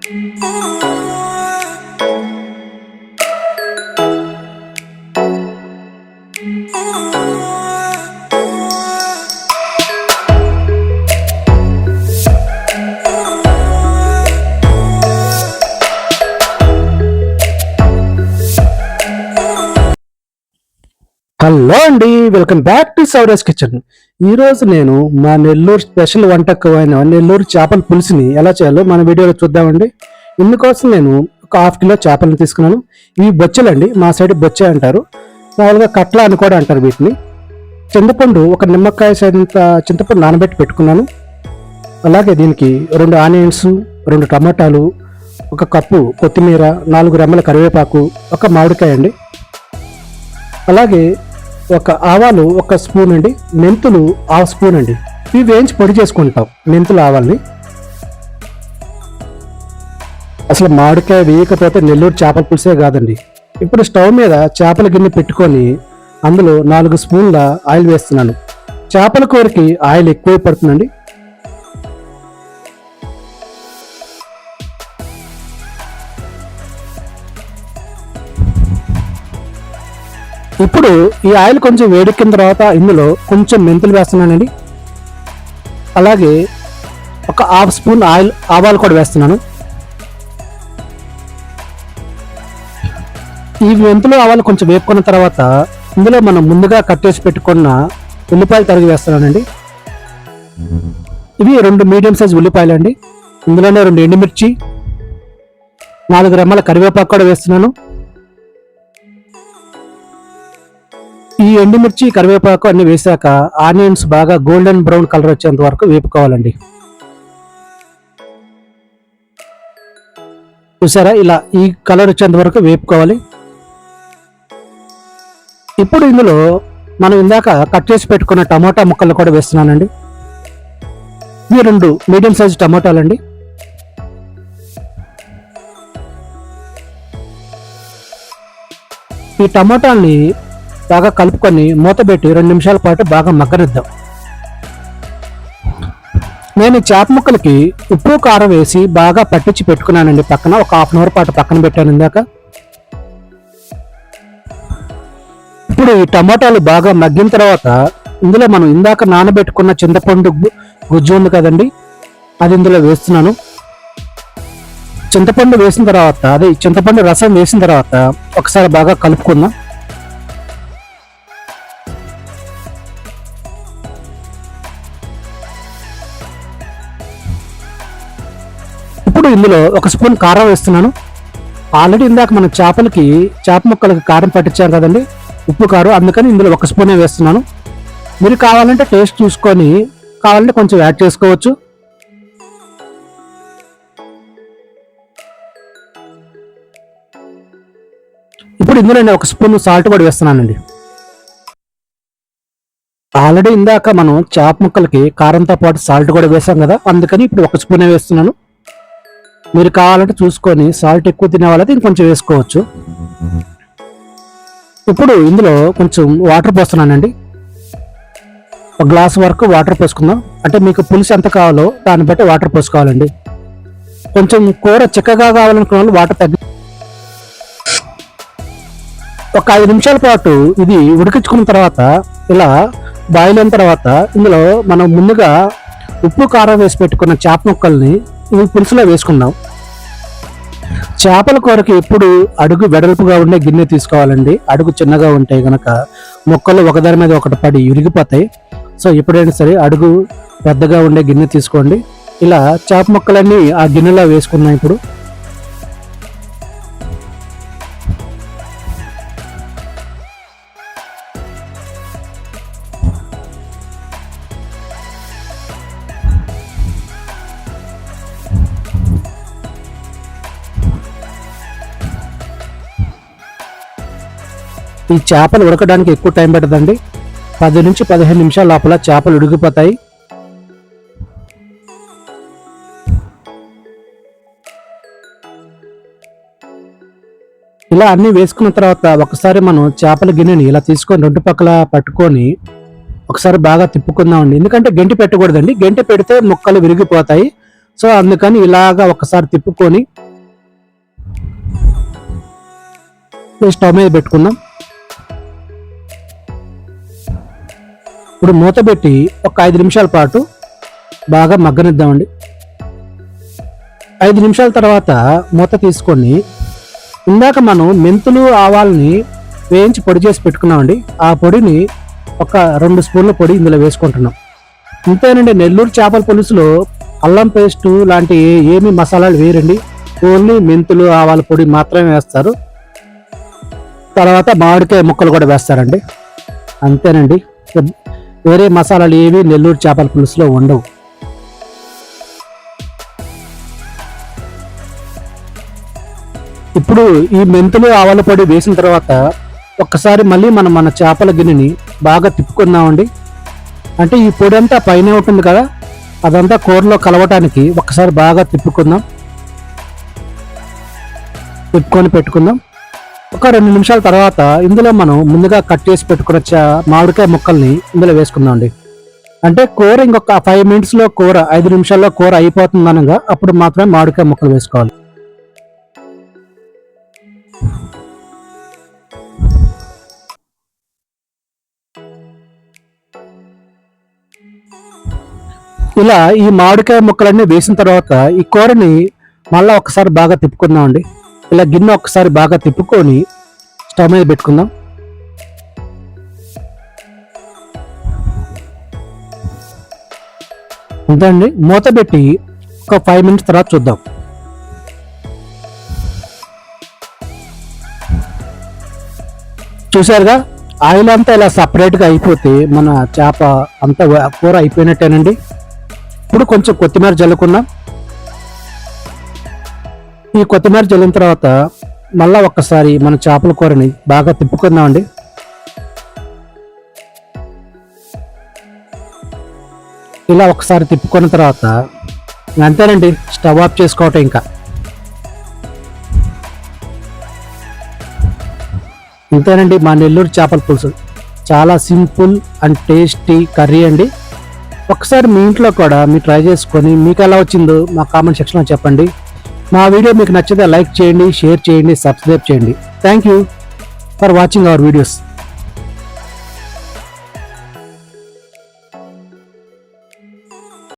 Hello అండి, welcome back to సౌరస్ kitchen. ఈ రోజు నేను మా నెల్లూరు స్పెషల్ వంటకమైన నెల్లూరు చేపల పులుసుని ఎలా చేయాలో మన వీడియోలో చూద్దామండి. ఇందుకోసం నేను ఒక 1/2 కిలో చేపలను తీసుకున్నాను. ఇవి బొచ్చెలండి, మా సైడ్ బొచ్చె అంటారు, మామూలుగా కట్ల అని కూడా అంటారు వీటిని. చింతపండు, ఒక నిమ్మకాయ సైజంత చింతపండు నానబెట్టి పెట్టుకున్నాను. అలాగే దీనికి 2 ఆనియన్స్, 2 టమాటాలు, 1 కప్పు కొత్తిమీర, 4 రెమ్మల కరివేపాకు, 1 మామిడికాయ అండి. అలాగే 1 ఆవాలు 1 స్పూన్ అండి, మెంతులు 1/2 స్పూన్ అండి. ఇవి వేయించి పొడి చేసుకుంటాం మెంతులు ఆవాల్ని. అసలు మామిడికాయ వేయకపోతే నెల్లూరు చేపల పులుసే కాదండి. ఇప్పుడు స్టవ్ మీద చేపల గిన్నె పెట్టుకొని అందులో 4 స్పూన్ల ఆయిల్ వేస్తున్నాను. చేపల కూరకి ఆయిల్ ఎక్కువ పడుతుందండి. ఇప్పుడు ఈ ఆయిల్ కొంచెం వేడెక్కిన తర్వాత ఇందులో కొంచెం మెంతులు వేస్తున్నానండి. అలాగే 1/2 స్పూన్ ఆవాలు కూడా వేస్తున్నాను. ఈ మెంతులు ఆవాలు కొంచెం వేపుకున్న తర్వాత ఇందులో మనం ముందుగా కట్ చేసి పెట్టుకున్న ఉల్లిపాయలు తరిగి వేస్తున్నానండి. ఇవి 2 మీడియం సైజ్ ఉల్లిపాయలు అండి. ఇందులోనే 2 ఎండుమిర్చి, 4 రెమ్మల కరివేపాకు కూడా వేస్తున్నాను. ఈ ఎండుమిర్చి, కరివేపాకు అన్ని వేసాక ఆనియన్స్ బాగా గోల్డెన్ బ్రౌన్ కలర్ వచ్చేంత వరకు వేపుకోవాలండి. చూసారా, ఇలా ఈ కలర్ వచ్చేంత వరకు వేపుకోవాలి. ఇప్పుడు ఇందులో మనం ఇందాక కట్ చేసి పెట్టుకున్న టమాటా ముక్కలు కూడా వేస్తున్నానండి. ఇవి 2 మీడియం సైజ్ టమాటాలండి. ఈ టమాటాల్ని బాగా కలుపుకొని మూత పెట్టి 2 నిమిషాల పాటు బాగా మగ్గనిద్దాం. నేను చేప ముక్కలకి ఉప్పు కారం వేసి బాగా పట్టించి పెట్టుకున్నానండి. పక్కన ఒక 1/2 అవర్ పాటు పక్కన పెట్టాను ఇందాక. ఇప్పుడు ఈ టమాటాలు బాగా మగ్గిన తర్వాత ఇందులో మనం ఇందాక నానబెట్టుకున్న చింతపండు గుజ్జు ఉంది కదండి, అది ఇందులో వేస్తున్నాను. చింతపండు వేసిన తర్వాత, అదే చింతపండు రసం వేసిన తర్వాత ఒకసారి బాగా కలుపుకుందాం. ఇప్పుడు ఇందులో 1 స్పూన్ కారం వేస్తున్నాను. ఆల్రెడీ ఇందాక మనం చేప ముక్కలకి కారం పట్టించాం కదండి, ఉప్పు కారం, అందుకని ఇందులో 1 స్పూనే వేస్తున్నాను. మీరు కావాలంటే టేస్ట్ చూసుకొని కావాలంటే కొంచెం యాడ్ చేసుకోవచ్చు. ఇప్పుడు ఇందులో నేను 1 స్పూన్ సాల్ట్ కూడా వేస్తున్నానండి. ఆల్రెడీ ఇందాక మనం చేప ముక్కలకి కారంతో పాటు సాల్ట్ కూడా వేసాం కదా, అందుకని ఇప్పుడు 1 స్పూనే వేస్తున్నాను. మీరు కావాలంటే చూసుకొని సాల్ట్ ఎక్కువ తినే వాళ్ళైతే ఇంకొంచెం వేసుకోవచ్చు. ఇప్పుడు ఇందులో కొంచెం వాటర్ పోస్తున్నానండి. 1 గ్లాస్ వరకు వాటర్ పోసుకుందాం. అంటే మీకు పులుసు ఎంత కావాలో దాన్ని బట్టి వాటర్ పోసుకోవాలండి. కొంచెం కూర చిక్కగా కావాలనుకున్న వాళ్ళు వాటర్ తగ్గి ఒక 5 నిమిషాల పాటు ఇది ఉడికించుకున్న తర్వాత, ఇలా బాయిల్ అయిన తర్వాత ఇందులో మనం ముందుగా ఉప్పు కారం వేసి పెట్టుకున్న చేప ముక్కల్ని ఈ పులుసులో వేసుకుందాం. చేపల కూరకి ఎప్పుడు అడుగు వెడల్పుగా ఉండే గిన్నె తీసుకోవాలండి. అడుగు చిన్నగా ఉంటే గనక ముక్కలు ఒకదాని మీద ఒకటి పడి విరిగిపోతాయి. సో ఎప్పుడైనా సరే అడుగు పెద్దగా ఉండే గిన్నె తీసుకోండి. ఇలా చేప ముక్కలన్నీ ఆ గిన్నెలో వేసుకున్నాం. ఇప్పుడు ఈ చేపలు ఉడకడానికి ఎక్కువ టైం పడుతుందండి. 10 నుంచి 15 నిమిషాల లోపల చేపలు ఉడికిపోతాయి. ఇలా అన్ని వేసుకున్న తర్వాత ఒకసారి మనం చేపల గిన్నెని ఇలా తీసుకొని 2 పక్కల పట్టుకొని ఒకసారి బాగా తిప్పుకుందామండి. ఎందుకంటే గంటి పెట్టకూడదండి, గంటి పెడితే ముక్కలు విరిగిపోతాయి. సో అందుకని ఇలాగా ఒకసారి తిప్పుకొని స్టవ్ మీద పెట్టుకుందాం. ఇప్పుడు మూత పెట్టి ఒక 5 నిమిషాల పాటు బాగా మగ్గనిద్దామండి. 5 నిమిషాల తర్వాత మూత తీసుకొని ఇందాక మనం మెంతులు ఆవాలని వేయించి పొడి చేసి పెట్టుకున్నామండి. ఆ పొడిని ఒక 2 స్పూన్ల పొడి ఇందులో వేసుకుంటున్నాం. ఇంతేనండి, నెల్లూరు చేపల పులుసులో అల్లం పేస్టు లాంటి ఏమి మసాలాలు వేయరండి. ఓన్లీ మెంతులు ఆవాల పొడి మాత్రమే వేస్తారు. తర్వాత మామిడికాయ ముక్కలు కూడా వేస్తారండి. అంతేనండి, వేరే మసాలాలు ఏవి నెల్లూరు చేపల పులుసులో ఉండవు. ఇప్పుడు ఈ మెంతులు ఆవాల పొడి వేసిన తర్వాత ఒక్కసారి మళ్ళీ మనం మన చేపల గిన్నెని బాగా తిప్పుకుందామండి. అంటే ఈ పొడి అంతా పైన ఉంటుంది కదా, అదంతా కూరలో కలవటానికి ఒక్కసారి బాగా తిప్పుకుందాం. తిప్పుకొని పెట్టుకుందాం. ఒక 2 నిమిషాల తర్వాత ఇందులో మనం ముందుగా కట్ చేసి పెట్టుకున్న మామిడికాయ ముక్కల్ని ఇందులో వేసుకుందామండి. అంటే కూర ఇంకొక 5 మినిట్స్లో కూర 5 నిమిషాల్లో కూర అయిపోతుంది అనగా అప్పుడు మాత్రమే మామిడికాయ ముక్కలు వేసుకోవాలి. ఇలా ఈ మామిడికాయ ముక్కలన్నీ వేసిన తర్వాత ఈ కూరని మళ్ళీ ఒకసారి బాగా తిప్పుకుందామండి. ఇలా గిన్నె ఒకసారి బాగా తిప్పుకొని స్టవ్ మీద పెట్టుకుందాం. అంతే, మూత పెట్టి ఒక 5 మినిట్స్ తర్వాత చూద్దాం. చూసారుగా, ఆయిల్ అంతా ఇలా సపరేట్గా అయిపోతే మన చేప అంతా కూర అయిపోయినట్టేనండి. ఇప్పుడు కొంచెం కొత్తిమీర జల్లుకున్నాం. ఈ కొత్తిమీర జల్లిన తర్వాత మళ్ళా ఒక్కసారి మన చేపల కూరని బాగా తిప్పుకుందామండి. ఇలా ఒకసారి తిప్పుకున్న తర్వాత అంతేనండి, స్టవ్ ఆఫ్ చేసుకోవటం. ఇంకా ఇంతేనండి మా నెల్లూరు చేపల పులుసు. చాలా సింపుల్ అండ్ టేస్టీ కర్రీ అండి. ఒకసారి మీ ఇంట్లో కూడా మీరు ట్రై చేసుకొని మీకు ఎలా వచ్చిందో మా కామెంట్ సెక్షన్లో చెప్పండి. మా వీడియో మీకు నచ్చితే లైక్ చేయండి, షేర్ చేయండి, సబ్స్క్రైబ్ చేయండి. Thank you for watching our videos.